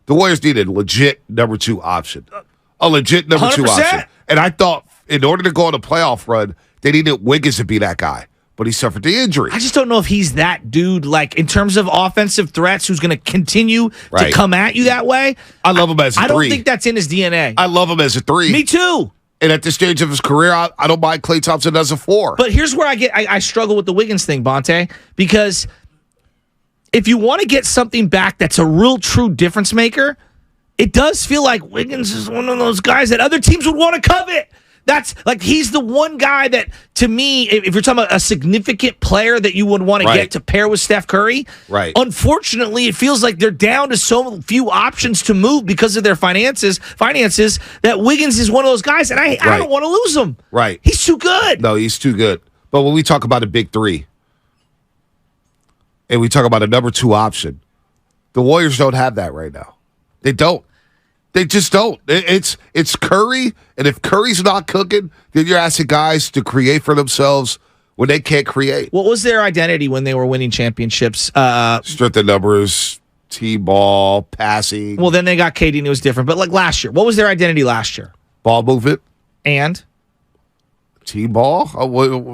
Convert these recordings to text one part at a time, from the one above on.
The Warriors needed a legit number 2 option. A legit number 2 100%. option. And I thought in order to go on a playoff run, they needed Wiggins to be that guy. But he suffered the injury. I just don't know if he's that dude, like, in terms of offensive threats, who's going to continue to come at you that way. I love him as a 3. I don't think that's in his DNA. I love him as a 3. Me too. And at this stage of his career, I don't mind Klay Thompson as a 4. But here's where I struggle with the Wiggins thing, Bonte, because if you want to get something back that's a real true difference maker, it does feel like Wiggins is one of those guys that other teams would want to covet. That's like he's the one guy that, to me, if you're talking about a significant player that you would want to get to pair with Steph Curry, unfortunately, it feels like they're down to so few options to move because of their finances, that Wiggins is one of those guys, and I don't want to lose him. Right. He's too good. No, he's too good. But when we talk about a big 3, and we talk about a number 2 option, the Warriors don't have that right now. They don't. They just don't. It's Curry, and if Curry's not cooking, then you're asking guys to create for themselves when they can't create. What was their identity when they were winning championships? Strength of numbers, T-ball, passing. Well, then they got KD, and it was different. But like last year, what was their identity last year? Ball movement. And? T-ball?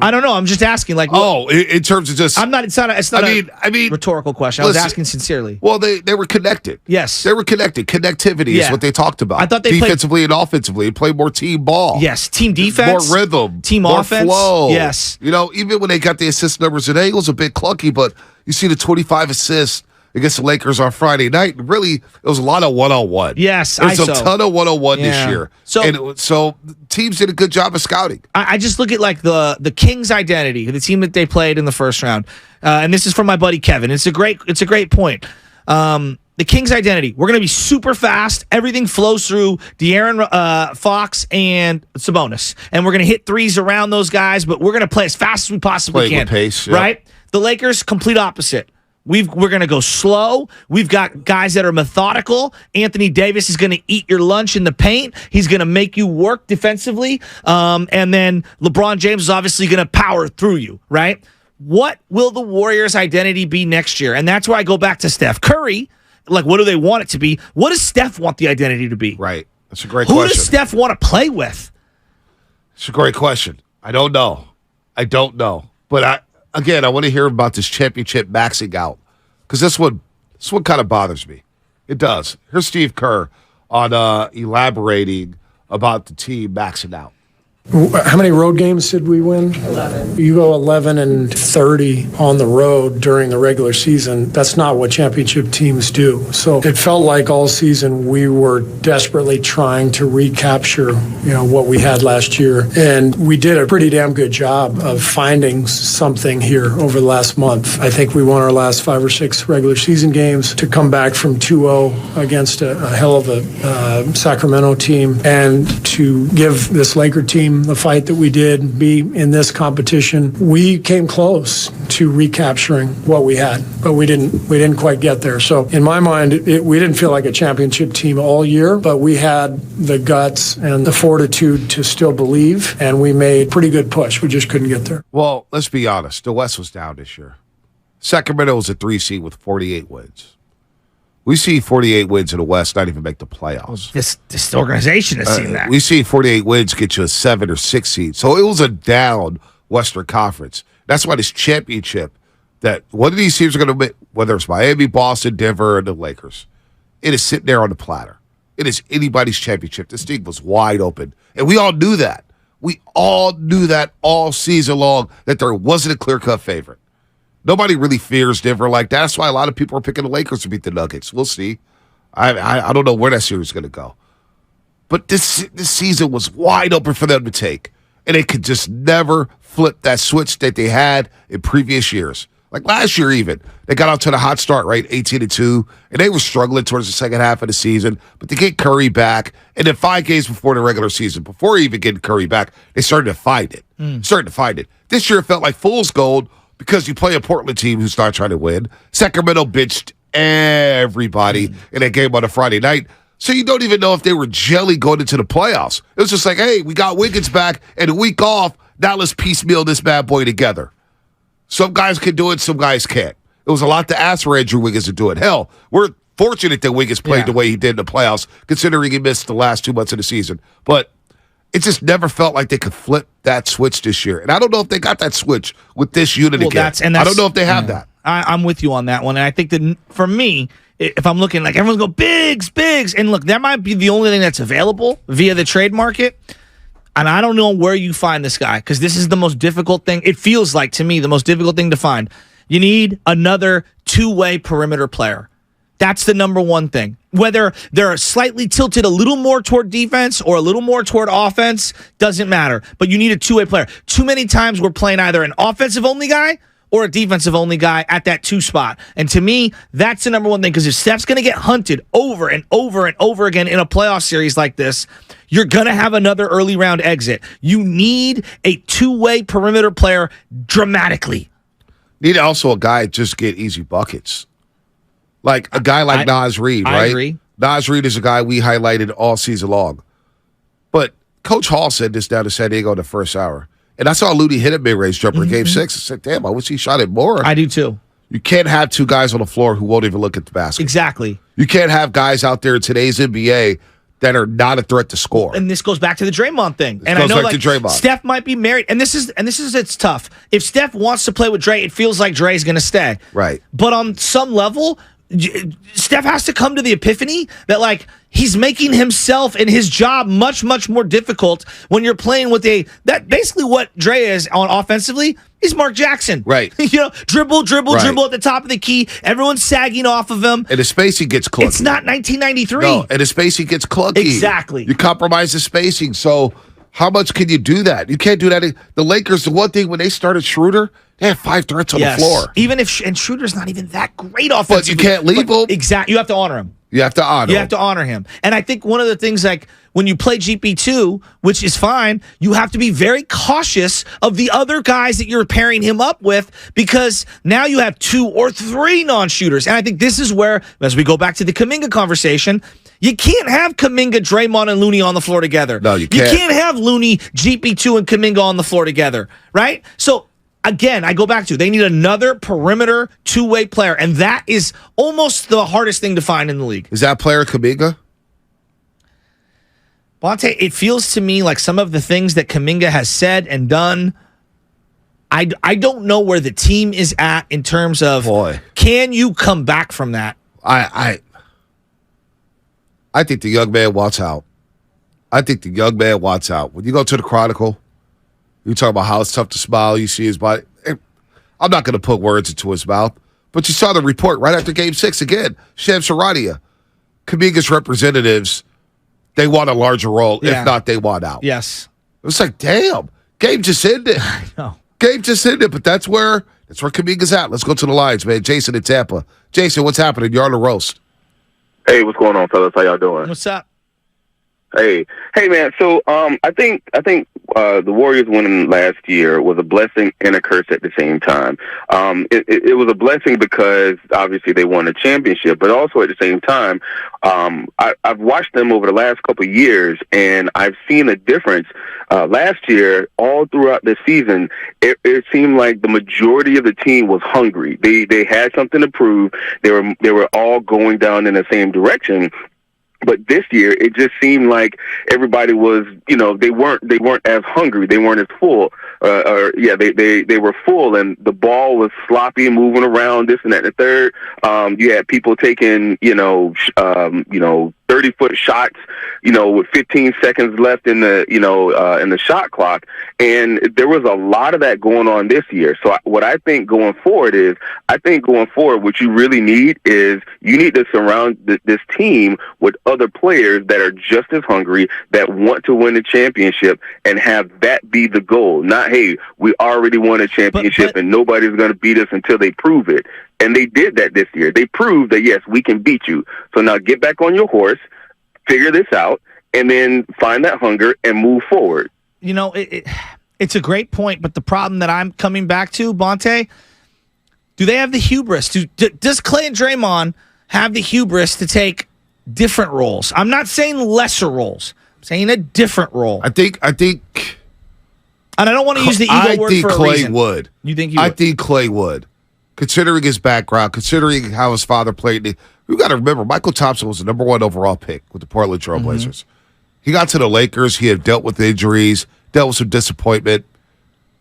I don't know. I'm just asking. Like, in terms of just, I'm not. It's not a rhetorical question. I was asking sincerely. Well, they were connected. Yes, they were connected. Connectivity is what they talked about. I thought they defensively and offensively. They played more team ball. Yes, team defense, more rhythm, team more offense. flow. Yes, even when they got the assist numbers and angles, a bit clunky, but you see the 25 assists against the Lakers on Friday night. Really, it was a lot of one-on-one. Yes, there's a ton of one-on-one this year. So teams did a good job of scouting. I just look at like the Kings' identity, the team that they played in the first round, and this is from my buddy Kevin. It's a great point. The Kings' identity: we're going to be super fast. Everything flows through De'Aaron Fox and Sabonis, and we're going to hit threes around those guys. But we're going to play as fast as we possibly can. With pace, right? The Lakers, complete opposite. We're going to go slow. We've got guys that are methodical. Anthony Davis is going to eat your lunch in the paint. He's going to make you work defensively. And then LeBron James is obviously going to power through you, right? What will the Warriors' identity be next year? And that's where I go back to Steph Curry. Like, what do they want it to be? What does Steph want the identity to be? Right. That's a great question. Who does Steph want to play with? It's a great question. I don't know. But I want to hear about this championship maxing out, because this one kind of bothers me. It does. Here's Steve Kerr on elaborating about the team maxing out. How many road games did we win? 11. You go 11-30 on the road during the regular season. That's not what championship teams do. So it felt like all season we were desperately trying to recapture, what we had last year. And we did a pretty damn good job of finding something here over the last month. I think we won our last 5 or 6 regular season games to come back from 2-0 against a hell of a Sacramento team, and to give this Laker team the fight that we did, be in this competition. We came close to recapturing what we had, but we didn't quite get there. So in my mind, we didn't feel like a championship team all year, but we had the guts and the fortitude to still believe, and we made pretty good push. We just couldn't get there. Well, let's be honest. The West was down this year. Sacramento was a 3 seed with 48 wins. We see 48 wins in the West not even make the playoffs. This organization has seen that. We see 48 wins get you a 7 or 6 seed. So it was a down Western Conference. That's why this championship, that one of these teams are going to win, whether it's Miami, Boston, Denver, or the Lakers, it is sitting there on the platter. It is anybody's championship. This thing was wide open. And we all knew that. We all knew that all season long, that there wasn't a clear-cut favorite. Nobody really fears Denver like that. That's why a lot of people are picking the Lakers to beat the Nuggets. We'll see. I don't know where that series is going to go. But this season was wide open for them to take. And they could just never flip that switch that they had in previous years. Like last year even. They got out to the hot start, right? 18-2. And they were struggling towards the second half of the season. But they get Curry back. And then 5 games before the regular season, before even getting Curry back, they started to find it. This year it felt like fool's gold, because you play a Portland team who's not trying to win. Sacramento bitched everybody in that game on a Friday night. So you don't even know if they were jelly going into the playoffs. It was just like, hey, we got Wiggins back and a week off. Now let's piecemeal this bad boy together. Some guys can do it, some guys can't. It was a lot to ask for Andrew Wiggins to do it. Hell, we're Fortunate that Wiggins played the way he did in the playoffs, considering he missed the last 2 months of the season. But it just never felt like they could flip that switch this year. And I don't know if they got that switch with this unit again. I don't know if they have that. I'm with you on that one. And I think that for me, if I'm looking like everyone's going, Bigs, and look, that might be the only thing that's available via the trade market. And I don't know where you find this guy, because this is the most difficult thing. It feels like, to me, the most difficult thing to find. You need another two-way perimeter player. That's the number one thing. Whether they're slightly tilted a little more toward defense or a little more toward offense, doesn't matter. But you need a two-way player. Too many times we're playing either an offensive-only guy or a defensive-only guy at that 2 spot. And to me, that's the number one thing, because if Steph's going to get hunted over and over and over again in a playoff series like this, you're going to have another early round exit. You need a two-way perimeter player dramatically. Need also a guy just get easy buckets. Like a guy like Naz Reid, right? I agree. Naz Reid is a guy we highlighted all season long. But Coach Hall said this down to San Diego in the first hour. And I saw Looney hit a mid-range jumper in Game 6. I said, damn, I wish he shot it more. I do too. You can't have 2 guys on the floor who won't even look at the basket. Exactly. You can't have guys out there in today's NBA that are not a threat to score. And this goes back to the Draymond thing. And I know, like, Steph might be married, and this is it's tough. If Steph wants to play with Dre, it feels like Dre's going to stay. Right. But on some level, Steph has to come to the epiphany that, like, he's making himself and his job much, much more difficult when you're playing with that basically what Dre is on offensively. He's Mark Jackson. Right. Dribble at the top of the key. Everyone's sagging off of him. And the spacing gets clunky. It's not 1993. No, and the spacing gets clunky. Exactly. You compromise the spacing. So how much can you do that? You can't do that. The Lakers, the one thing, when they started Schroeder, they had 5 threats on the floor. Even if and Schroeder's not even that great offensively. But you can't leave him. Exactly. You have to honor him. You have to honor him. And I think one of the things, like, when you play GP2, which is fine, you have to be very cautious of the other guys that you're pairing him up with, because now you have 2 or 3 non-shooters. And I think this is where, as we go back to the Kuminga conversation, you can't have Kuminga, Draymond, and Looney on the floor together. No, you can't. You can't have Looney, GP2, and Kuminga on the floor together, right? So, again, I go back to, they need another perimeter two-way player, and that is almost the hardest thing to find in the league. Is that player Kuminga? Bonte, it feels to me like some of the things that Kuminga has said and done, I don't know where the team is at in terms of, can you come back from that? I think the young man wants out. When you go to the Chronicle, you talk about how it's tough to smile. You see his body. I'm not going to put words into his mouth, but you saw the report right after Game 6 again. Shams Charania, Kuminga's representatives, they want a larger role. Yeah. If not, they want out. Yes. It was like, damn, game just ended. I know. Game just ended, but that's where Kuminga's at. Let's go to the lines, man. Jason in Tampa. Jason, what's happening? You're on the roast. Hey, what's going on, fellas? How y'all doing? What's up? Hey, man. So, I think the Warriors winning last year was a blessing and a curse at the same time. It was a blessing because obviously they won a championship, but also at the same time, I've watched them over the last couple of years, and I've seen a difference. Last year, all throughout the season, it seemed like the majority of the team was hungry. They had something to prove. They were all going down in the same direction. But this year, it just seemed like everybody was, they weren't as hungry. They weren't as full. They were full, and the ball was sloppy, moving around, this and that, and the third. You had people taking, 30-foot shots, with 15 seconds left in the shot clock. And there was a lot of that going on this year. So what I think going forward, what you really need is you need to surround this team with other players that are just as hungry, that want to win the championship, and have that be the goal. Not, hey, we already won a championship and nobody's going to beat us until they prove it. And they did that this year. They proved that, yes, we can beat you. So now get back on your horse, figure this out, and then find that hunger and move forward. It's a great point, but the problem that I'm coming back to, Bonte, do they have the hubris? Does Clay and Draymond have the hubris to take different roles? I'm not saying lesser roles. I'm saying a different role. I think, and I don't want to use the ego word for a reason. Clay would. You think he would? I think Clay would. considering his background, considering how his father played. You got to remember, Michael Thompson was the number 1 overall pick with the Portland Trail Blazers. He got to the Lakers. He had dealt with injuries, dealt with some disappointment.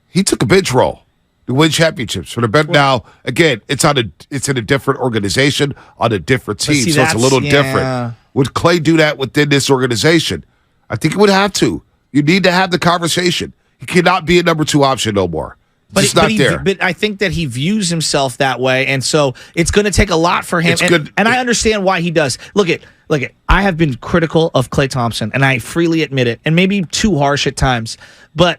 He took a bench role to win championships for the bench. Now, again, it's in a different organization on a different team, so it's a little different. Would Clay do that within this organization? I think he would have to. You need to have the conversation. He cannot be a number 2 option no more. It's not there. But I think that he views himself that way, and so it's going to take a lot for him. And I understand why he does. Look at. I have been critical of Klay Thompson, and I freely admit it, and maybe too harsh at times. But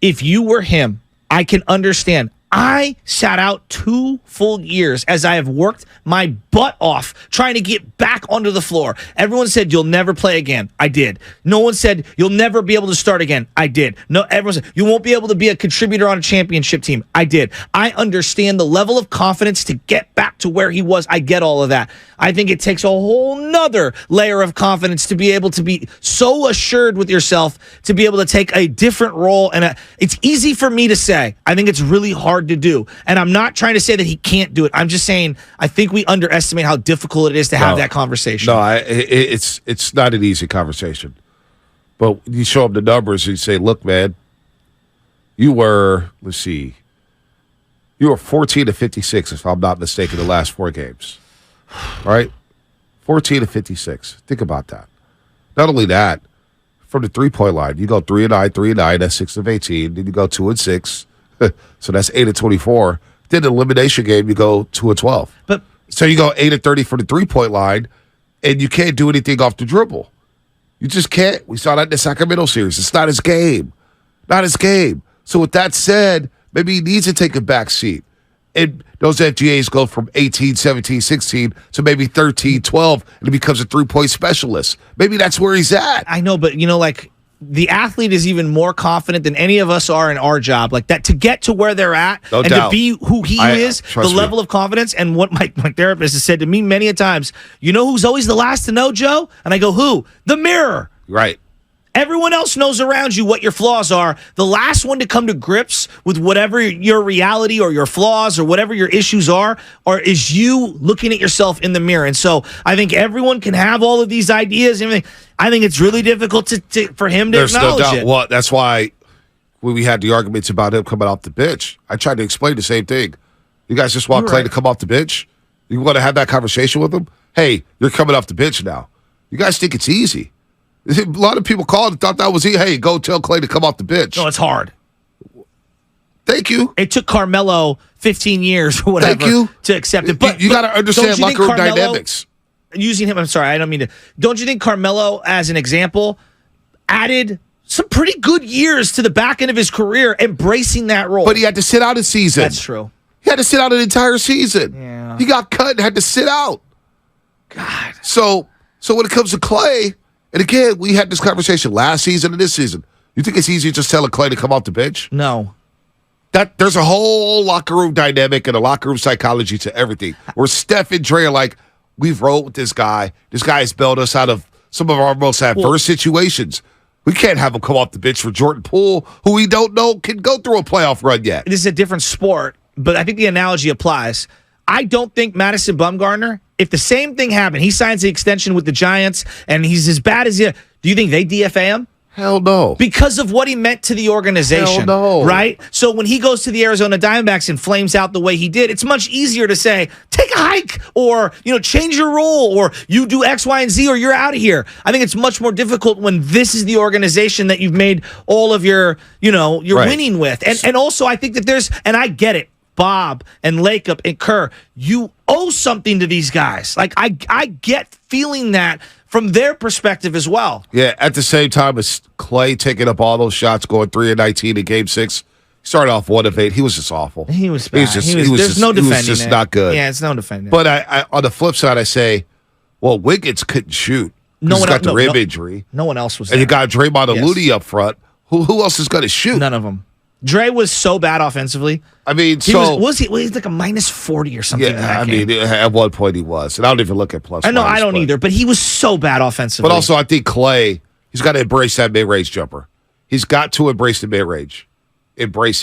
if you were him, I can understand. I sat out 2 full years as I have worked my butt off trying to get back onto the floor. Everyone said, you'll never play again. I did. No one said, you'll never be able to start again. I did. No, everyone said, you won't be able to be a contributor on a championship team. I did. I understand the level of confidence to get back to where he was. I get all of that. I think it takes a whole nother layer of confidence to be able to be so assured with yourself to be able to take a different role. And it's easy for me to say. I think it's really hard to do. And I'm not trying to say that he can't do it. I'm just saying I think we underestimate how difficult it is to have that conversation. No, it's not an easy conversation. But you show him the numbers and you say, look, man, you were 14 to 56, if I'm not mistaken, the last 4 games. Right? 14 to 56. Think about that. Not only that, from the 3-point line, you go 3-9, that's 6 of 18. Then you go 2-6. So that's 8 of 24. Then the elimination game, you go 2 of 12. So you go 8 of 30 for the 3-point line, and you can't do anything off the dribble. You just can't. We saw that in the Sacramento series. It's not his game. Not his game. So with that said, maybe he needs to take a back seat. And those FGAs go from 18, 17, 16 to maybe 13, 12, and he becomes a 3-point specialist. Maybe that's where he's at. I know, but the athlete is even more confident than any of us are in our job. Like that, to get to where they're at to be who he is, the level of confidence, and what my therapist has said to me many a times, you know who's always the last to know, Joe? And I go, who? The mirror. Right. Everyone else knows around you what your flaws are. The last one to come to grips with whatever your reality or your flaws or whatever your issues are is you looking at yourself in the mirror. And so I think everyone can have all of these ideas and everything. I think it's really difficult for him to acknowledge it. Well, that's why when we had the arguments about him coming off the bench, I tried to explain the same thing. You guys just want Klay to come off the bench? You want to have that conversation with him? Hey, you're coming off the bench now. You guys think it's easy. A lot of people called and thought that was easy. Hey, go tell Klay to come off the bench. No, it's hard. Thank you. It took Carmelo 15 years or whatever to accept it. But you got to understand locker room dynamics. Using him, I'm sorry, I don't mean to. Don't you think Carmelo, as an example, added some pretty good years to the back end of his career embracing that role? But he had to sit out a season. That's true. He had to sit out an entire season. Yeah. He got cut and had to sit out. God. So when it comes to Klay, and again, we had this conversation last season and this season. You think it's easy to just tell Klay to come off the bench? No. There's a whole locker room dynamic and a locker room psychology to everything. Where Steph and Dre are like, we've rolled with this guy. This guy has bailed us out of some of our most adverse situations. We can't have him come off the bench for Jordan Poole, who we don't know can go through a playoff run yet. This is a different sport, but I think the analogy applies. I don't think Madison Bumgarner, if the same thing happened, he signs the extension with the Giants and he's as bad as do you think they DFA him? Hell no. Because of what he meant to the organization. Hell no. Right? So when he goes to the Arizona Diamondbacks and flames out the way he did, it's much easier to say, take a hike or, change your role or you do X, Y, and Z or you're out of here. I think it's much more difficult when this is the organization that you've made all of your winning with. And also I think that and I get it, Bob and Lacob and Kerr, you owe something to these guys. Like I get feeling that from their perspective as well. Yeah, at the same time as Klay taking up all those shots, going 3 of 19 in Game 6, he started off 1 of 8. He was just awful. He was bad. There's no defending. He was just not good. Yeah, it's no defending. But I on the flip side, I say, well, Wiggins couldn't shoot. He's got the rib injury. No one else was there. And you got Draymond and Yes. Looney up front. Who else is going to shoot? None of them. Dre was so bad offensively. I mean, he was like a minus 40 or something. Yeah, I mean, at one point he was, and I don't even look at plus. I know, I don't either, but he was so bad offensively. But also, I think Klay, he's got to embrace that mid-range jumper. He's got to embrace the mid-range. Embrace it.